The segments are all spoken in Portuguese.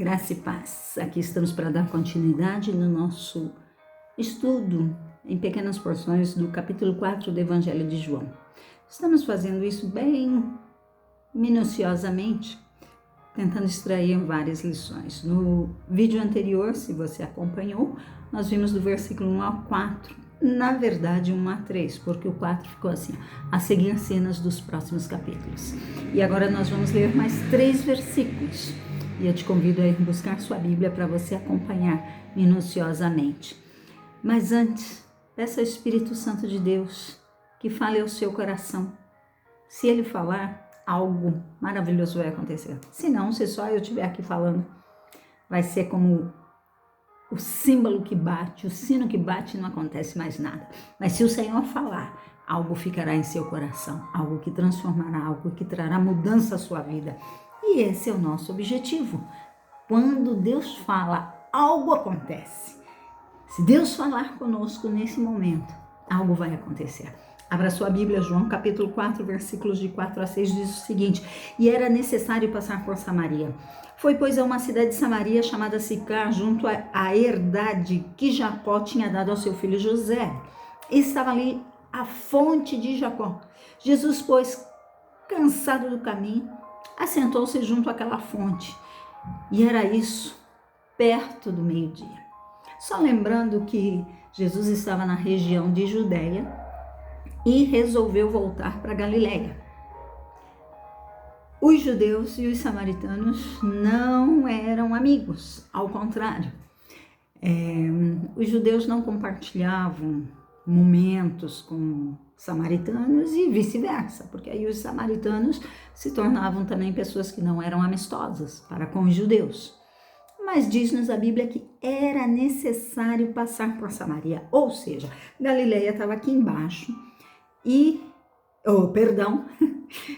Graça e paz. Aqui estamos para dar continuidade no nosso estudo em pequenas porções do capítulo 4 do Evangelho de João. Estamos fazendo isso bem minuciosamente, tentando extrair várias lições. No vídeo anterior, se você acompanhou, nós vimos do versículo 1 ao 4, na verdade 1 a 3, porque o 4 ficou assim, a seguir as cenas dos próximos capítulos. E agora nós vamos ler mais 3 versículos. E eu te convido a ir buscar sua Bíblia para você acompanhar minuciosamente. Mas antes, peça ao Espírito Santo de Deus que fale ao seu coração. Se ele falar, algo maravilhoso vai acontecer. Se não, se só eu estiver aqui falando, vai ser como o símbolo que bate, o sino que bate e não acontece mais nada. Mas se o Senhor falar, algo ficará em seu coração, algo que transformará, algo que trará mudança à sua vida. E esse é o nosso objetivo. Quando Deus fala, algo acontece. Se Deus falar conosco nesse momento, algo vai acontecer. Abra sua Bíblia, João capítulo 4, versículos de 4 a 6, diz o seguinte: E era necessário passar por Samaria. Foi, pois, a uma cidade de Samaria chamada Sicar, junto à herdade que Jacó tinha dado ao seu filho José. E estava ali a fonte de Jacó. Jesus, pois, cansado do caminho, assentou-se junto àquela fonte. E era isso, perto do meio-dia. Só lembrando que Jesus estava na região de Judeia e resolveu voltar para Galileia. Os judeus e os samaritanos não eram amigos, ao contrário. Os judeus não compartilhavam momentos com samaritanos e vice-versa, porque aí os samaritanos se tornavam também pessoas que não eram amistosas para com os judeus. Mas diz-nos a Bíblia que era necessário passar por Samaria, ou seja, Galileia estava aqui embaixo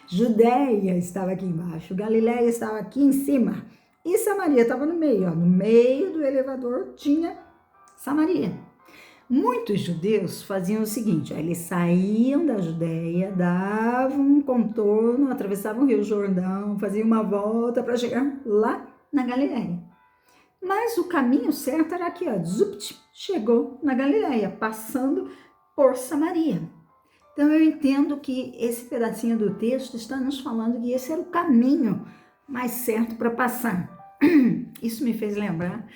Judeia estava aqui embaixo, Galileia estava aqui em cima e Samaria estava no meio, no meio do elevador tinha Samaria. Muitos judeus faziam o seguinte, eles saíam da Judeia, davam um contorno, atravessavam o Rio Jordão, faziam uma volta para chegar lá na Galileia. Mas o caminho certo era aqui, chegou na Galileia, passando por Samaria. Então eu entendo que esse pedacinho do texto está nos falando que esse era o caminho mais certo para passar. Isso me fez lembrar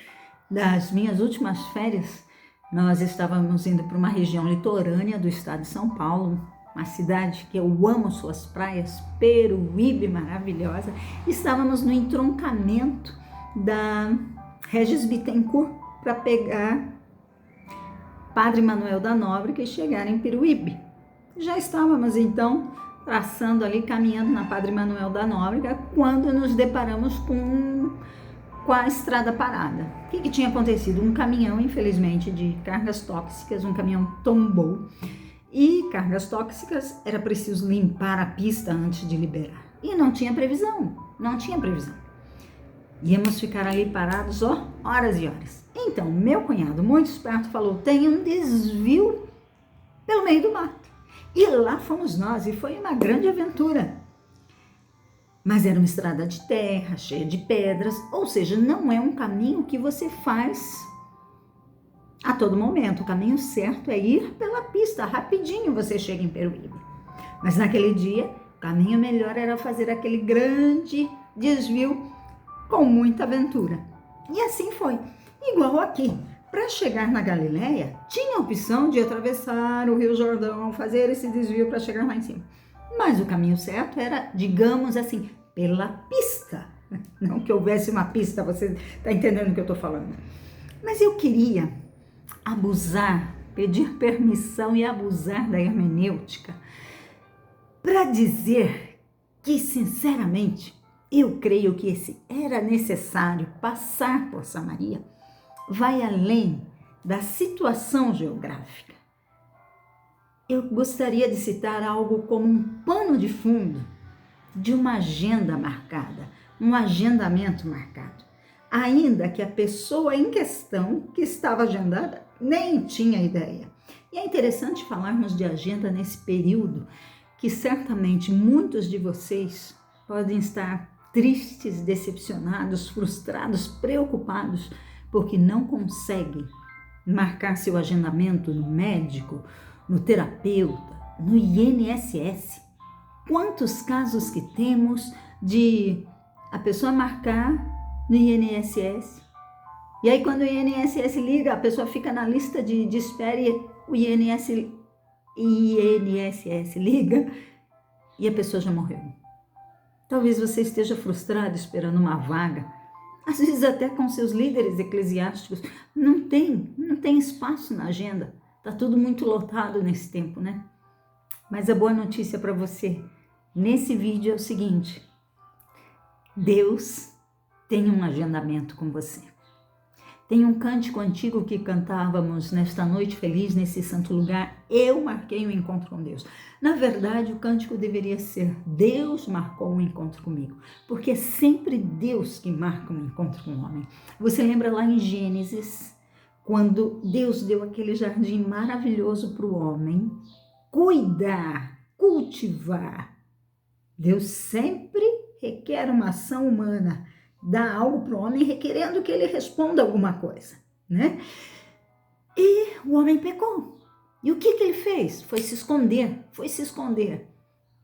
das minhas últimas férias. Nós estávamos indo para uma região litorânea do estado de São Paulo, uma cidade que eu amo suas praias, Peruíbe, maravilhosa. Estávamos no entroncamento da Regis Bittencourt para pegar Padre Manuel da Nóbrega e chegar em Peruíbe. Já estávamos então traçando ali, caminhando na Padre Manuel da Nóbrega, quando nos deparamos com a estrada parada. O que tinha acontecido? Um caminhão, infelizmente, de cargas tóxicas, um caminhão tombou. E cargas tóxicas, era preciso limpar a pista antes de liberar. E não tinha previsão. Íamos ficar ali parados, horas e horas. Então, meu cunhado, muito esperto, falou, tem um desvio pelo meio do mato. E lá fomos nós, e foi uma grande aventura. Mas era uma estrada de terra, cheia de pedras, ou seja, não é um caminho que você faz a todo momento. O caminho certo é ir pela pista, rapidinho você chega em Peruíbe. Mas naquele dia, o caminho melhor era fazer aquele grande desvio com muita aventura. E assim foi, igual aqui. Para chegar na Galileia, tinha a opção de atravessar o Rio Jordão, fazer esse desvio para chegar lá em cima. Mas o caminho certo era, digamos assim, pela pista. Não que houvesse uma pista, você está entendendo o que eu estou falando. Mas eu queria pedir permissão e abusar da hermenêutica para dizer que, sinceramente, eu creio que esse era necessário passar por Samaria, vai além da situação geográfica. Eu gostaria de citar algo como um pano de fundo de uma agenda marcada, um agendamento marcado, ainda que a pessoa em questão que estava agendada nem tinha ideia. E é interessante falarmos de agenda nesse período que certamente muitos de vocês podem estar tristes, decepcionados, frustrados, preocupados, porque não conseguem marcar seu agendamento no médico, no terapeuta, no INSS. Quantos casos que temos de a pessoa marcar no INSS, e aí quando o INSS liga, a pessoa fica na lista de espera e o INSS liga e a pessoa já morreu. Talvez você esteja frustrado esperando uma vaga, às vezes até com seus líderes eclesiásticos. Não tem espaço na agenda, está tudo muito lotado nesse tempo, né? Mas a boa notícia para você nesse vídeo é o seguinte: Deus tem um agendamento com você. Tem um cântico antigo que cantávamos nesta noite feliz, nesse santo lugar, eu marquei um encontro com Deus. Na verdade, o cântico deveria ser Deus marcou um encontro comigo, porque é sempre Deus que marca um encontro com o homem. Você lembra lá em Gênesis, quando Deus deu aquele jardim maravilhoso para o homem cuidar, cultivar. Deus sempre requer uma ação humana, dá algo para o homem requerendo que ele responda alguma coisa, né? E o homem pecou. E o que ele fez? Foi se esconder.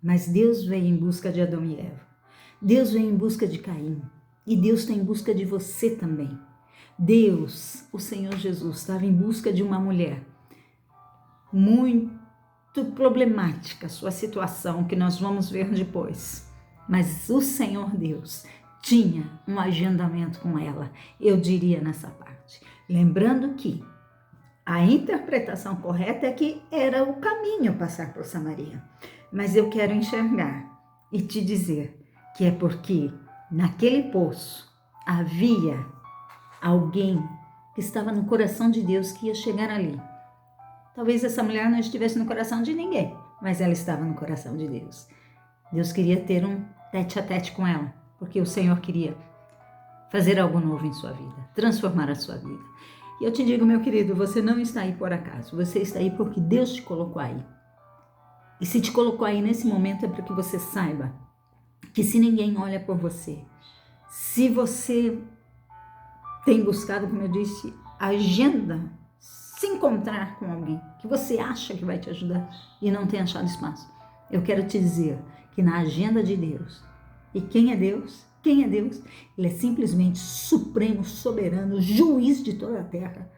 Mas Deus veio em busca de Adão e Eva. Deus veio em busca de Caim. E Deus está em busca de você também. Deus, o Senhor Jesus, estava em busca de uma mulher muito problemática, sua situação, que nós vamos ver depois. Mas o Senhor Deus tinha um agendamento com ela, eu diria nessa parte. Lembrando que a interpretação correta é que era o caminho passar por Samaria. Mas eu quero enxergar e te dizer que é porque naquele poço havia alguém que estava no coração de Deus que ia chegar ali. Talvez essa mulher não estivesse no coração de ninguém, mas ela estava no coração de Deus. Deus queria ter um tete-a-tete com ela, porque o Senhor queria fazer algo novo em sua vida, transformar a sua vida. E eu te digo, meu querido, você não está aí por acaso, você está aí porque Deus te colocou aí. E se te colocou aí nesse momento é para que você saiba que se ninguém olha por você, se você tem buscado, como eu disse, agenda, se encontrar com alguém que você acha que vai te ajudar e não tem achado espaço, eu quero te dizer que na agenda de Deus, e quem é Deus? Quem é Deus? Ele é simplesmente supremo, soberano, juiz de toda a terra.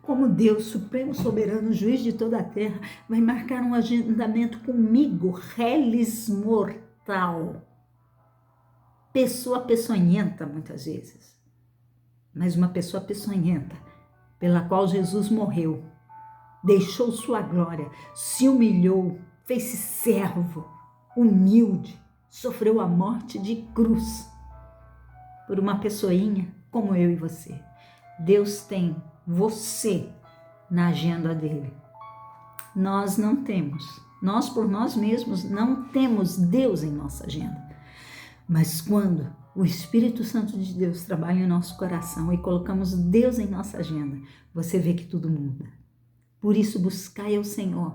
Como Deus, supremo, soberano, juiz de toda a terra, vai marcar um agendamento comigo, reles mortal. Pessoa peçonhenta, muitas vezes. Mas uma pessoa peçonhenta, pela qual Jesus morreu, deixou sua glória, se humilhou, fez-se servo, humilde, sofreu a morte de cruz por uma pessoinha como eu e você. Deus tem você na agenda dele. Nós não temos, nós por nós mesmos não temos Deus em nossa agenda. Mas quando o Espírito Santo de Deus trabalha em nosso coração e colocamos Deus em nossa agenda, você vê que tudo muda. Por isso, buscai ao Senhor.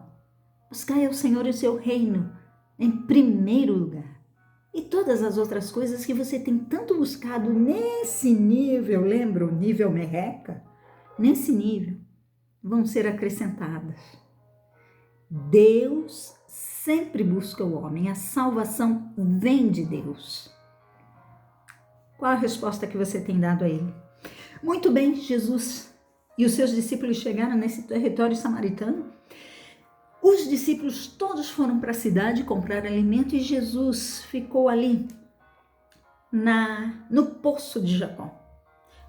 Buscai ao Senhor e o seu reino em primeiro lugar. E todas as outras coisas que você tem tanto buscado nesse nível, lembra o nível merreca? Nesse nível, vão ser acrescentadas. Deus sempre busca o homem, a salvação vem de Deus. Qual a resposta que você tem dado a ele? Muito bem, Jesus e os seus discípulos chegaram nesse território samaritano. Os discípulos todos foram para a cidade comprar alimento e Jesus ficou ali no poço de Jacó,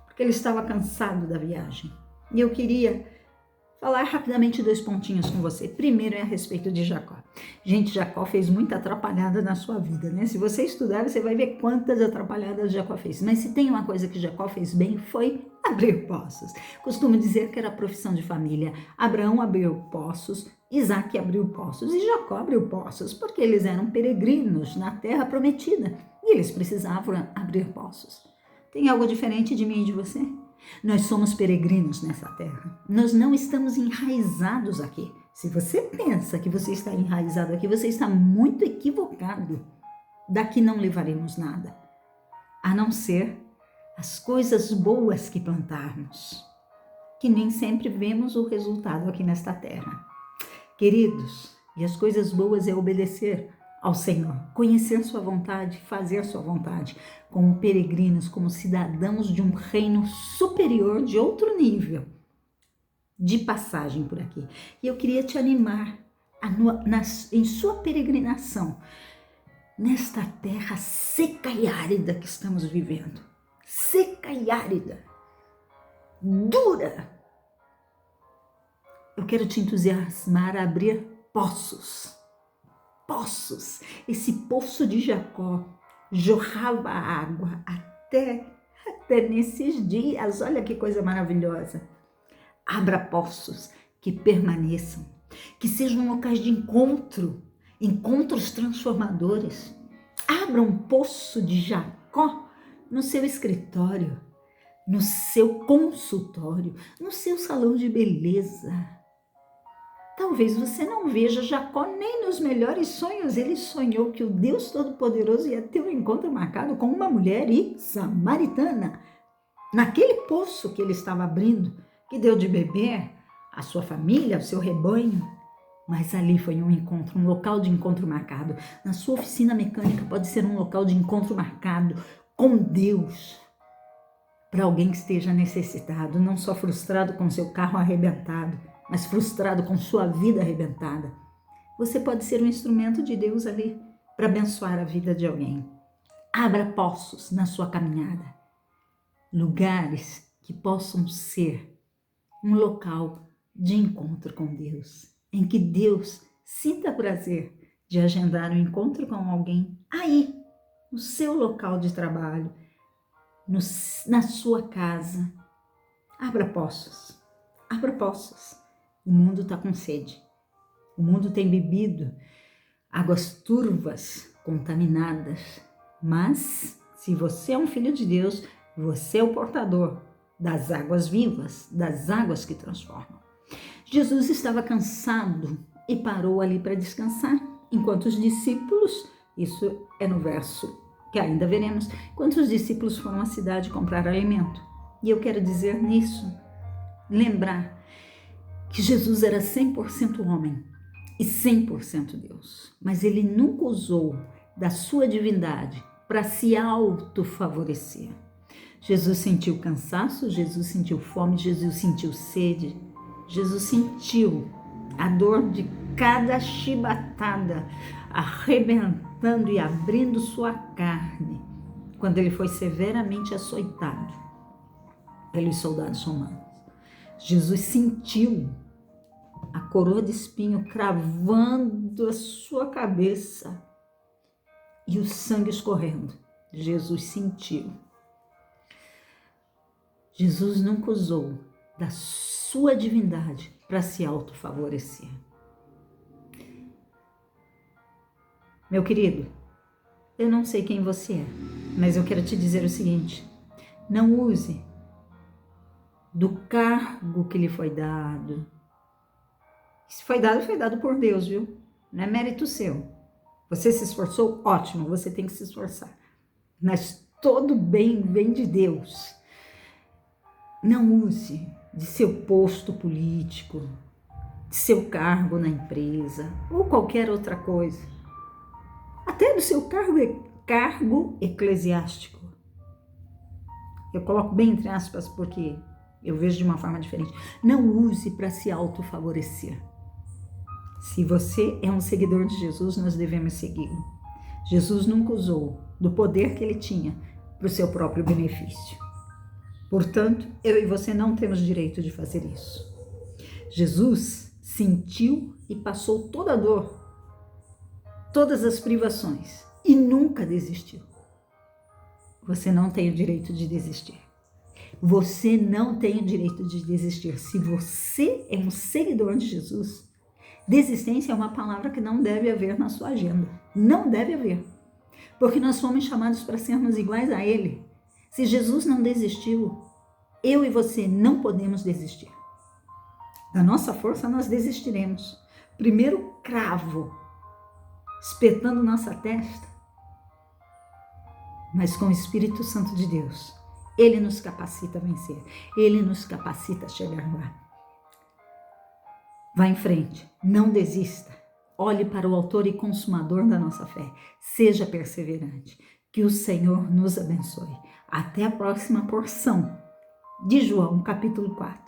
porque ele estava cansado da viagem. E eu queria falar rapidamente 2 pontinhos com você. Primeiro é a respeito de Jacó. Gente, Jacó fez muita atrapalhada na sua vida, né? Se você estudar, você vai ver quantas atrapalhadas Jacó fez. Mas se tem uma coisa que Jacó fez bem, foi abrir poços. Costumo dizer que era profissão de família. Abraão abriu poços, Isaac abriu poços e Jacó abriu poços, porque eles eram peregrinos na terra prometida e eles precisavam abrir poços. Tem algo diferente de mim e de você? Nós somos peregrinos nessa terra. Nós não estamos enraizados aqui. Se você pensa que você está enraizado aqui, você está muito equivocado. daqui não levaremos nada, a não ser as coisas boas que plantarmos, que nem sempre vemos o resultado aqui nesta terra. Queridos, e as coisas boas é obedecer ao Senhor, conhecer sua vontade, fazer sua vontade, como peregrinos, como cidadãos de um reino superior, de outro nível, de passagem por aqui. E eu queria te animar em sua peregrinação, nesta terra seca e árida que estamos vivendo. Seca e árida, dura. Eu quero te entusiasmar a abrir poços. Poços. Esse poço de Jacó jorrava água até nesses dias. Olha que coisa maravilhosa. Abra poços que permaneçam, que sejam locais de encontro, encontros transformadores. Abra um poço de Jacó no seu escritório, no seu consultório, no seu salão de beleza. Talvez você não veja Jacó nem nos melhores sonhos. Ele sonhou que o Deus Todo-Poderoso ia ter um encontro marcado com uma mulher samaritana, naquele poço que ele estava abrindo, que deu de beber à sua família, ao seu rebanho. Mas ali foi um encontro, um local de encontro marcado. Na sua oficina mecânica pode ser um local de encontro marcado com Deus, para alguém que esteja necessitado, não só frustrado com seu carro arrebentado, mas frustrado com sua vida arrebentada. Você pode ser um instrumento de Deus ali para abençoar a vida de alguém. Abra poços na sua caminhada, lugares que possam ser um local de encontro com Deus, em que Deus sinta prazer de agendar um encontro com alguém aí, no seu local de trabalho, na sua casa. Abra poços, abra poços. O mundo está com sede, o mundo tem bebido águas turvas, contaminadas, mas se você é um filho de Deus, você é o portador das águas vivas, das águas que transformam. Jesus estava cansado e parou ali para descansar, enquanto os discípulos, isso é no verso que ainda veremos, enquanto os discípulos foram à cidade comprar alimento. E eu quero dizer nisso, lembrar que Jesus era 100% homem e 100% Deus, mas ele nunca usou da sua divindade para se autofavorecer. Jesus sentiu cansaço, Jesus sentiu fome, Jesus sentiu sede, Jesus sentiu a dor de cada chibatada arrebentando e abrindo sua carne quando ele foi severamente açoitado pelos soldados romanos. Jesus sentiu a coroa de espinho cravando a sua cabeça e o sangue escorrendo. Jesus sentiu. Jesus nunca usou da sua divindade para se autofavorecer. Meu querido, eu não sei quem você é, mas eu quero te dizer o seguinte: não use do cargo que lhe foi dado. Se foi dado por Deus, viu? Não é mérito seu. Você se esforçou? Ótimo, você tem que se esforçar. Mas todo bem vem de Deus. Não use de seu posto político, de seu cargo na empresa ou qualquer outra coisa, até do seu cargo eclesiástico. Eu coloco bem entre aspas porque eu vejo de uma forma diferente. Não use para se autofavorecer. Se você é um seguidor de Jesus, nós devemos segui-lo. Jesus nunca usou do poder que ele tinha para o seu próprio benefício. Portanto, eu e você não temos direito de fazer isso. Jesus sentiu e passou toda a dor, todas as privações e nunca desistiu. Você não tem o direito de desistir. Você não tem o direito de desistir. Se você é um seguidor de Jesus, desistência é uma palavra que não deve haver na sua agenda. Não deve haver. Porque nós fomos chamados para sermos iguais a Ele. Se Jesus não desistiu, eu e você não podemos desistir. Da nossa força nós desistiremos. Primeiro cravo espetando nossa testa, mas com o Espírito Santo de Deus, Ele nos capacita a vencer, Ele nos capacita a chegar lá. Vá em frente, não desista, olhe para o autor e consumador da nossa fé, seja perseverante, que o Senhor nos abençoe. Até a próxima porção de João, capítulo 4.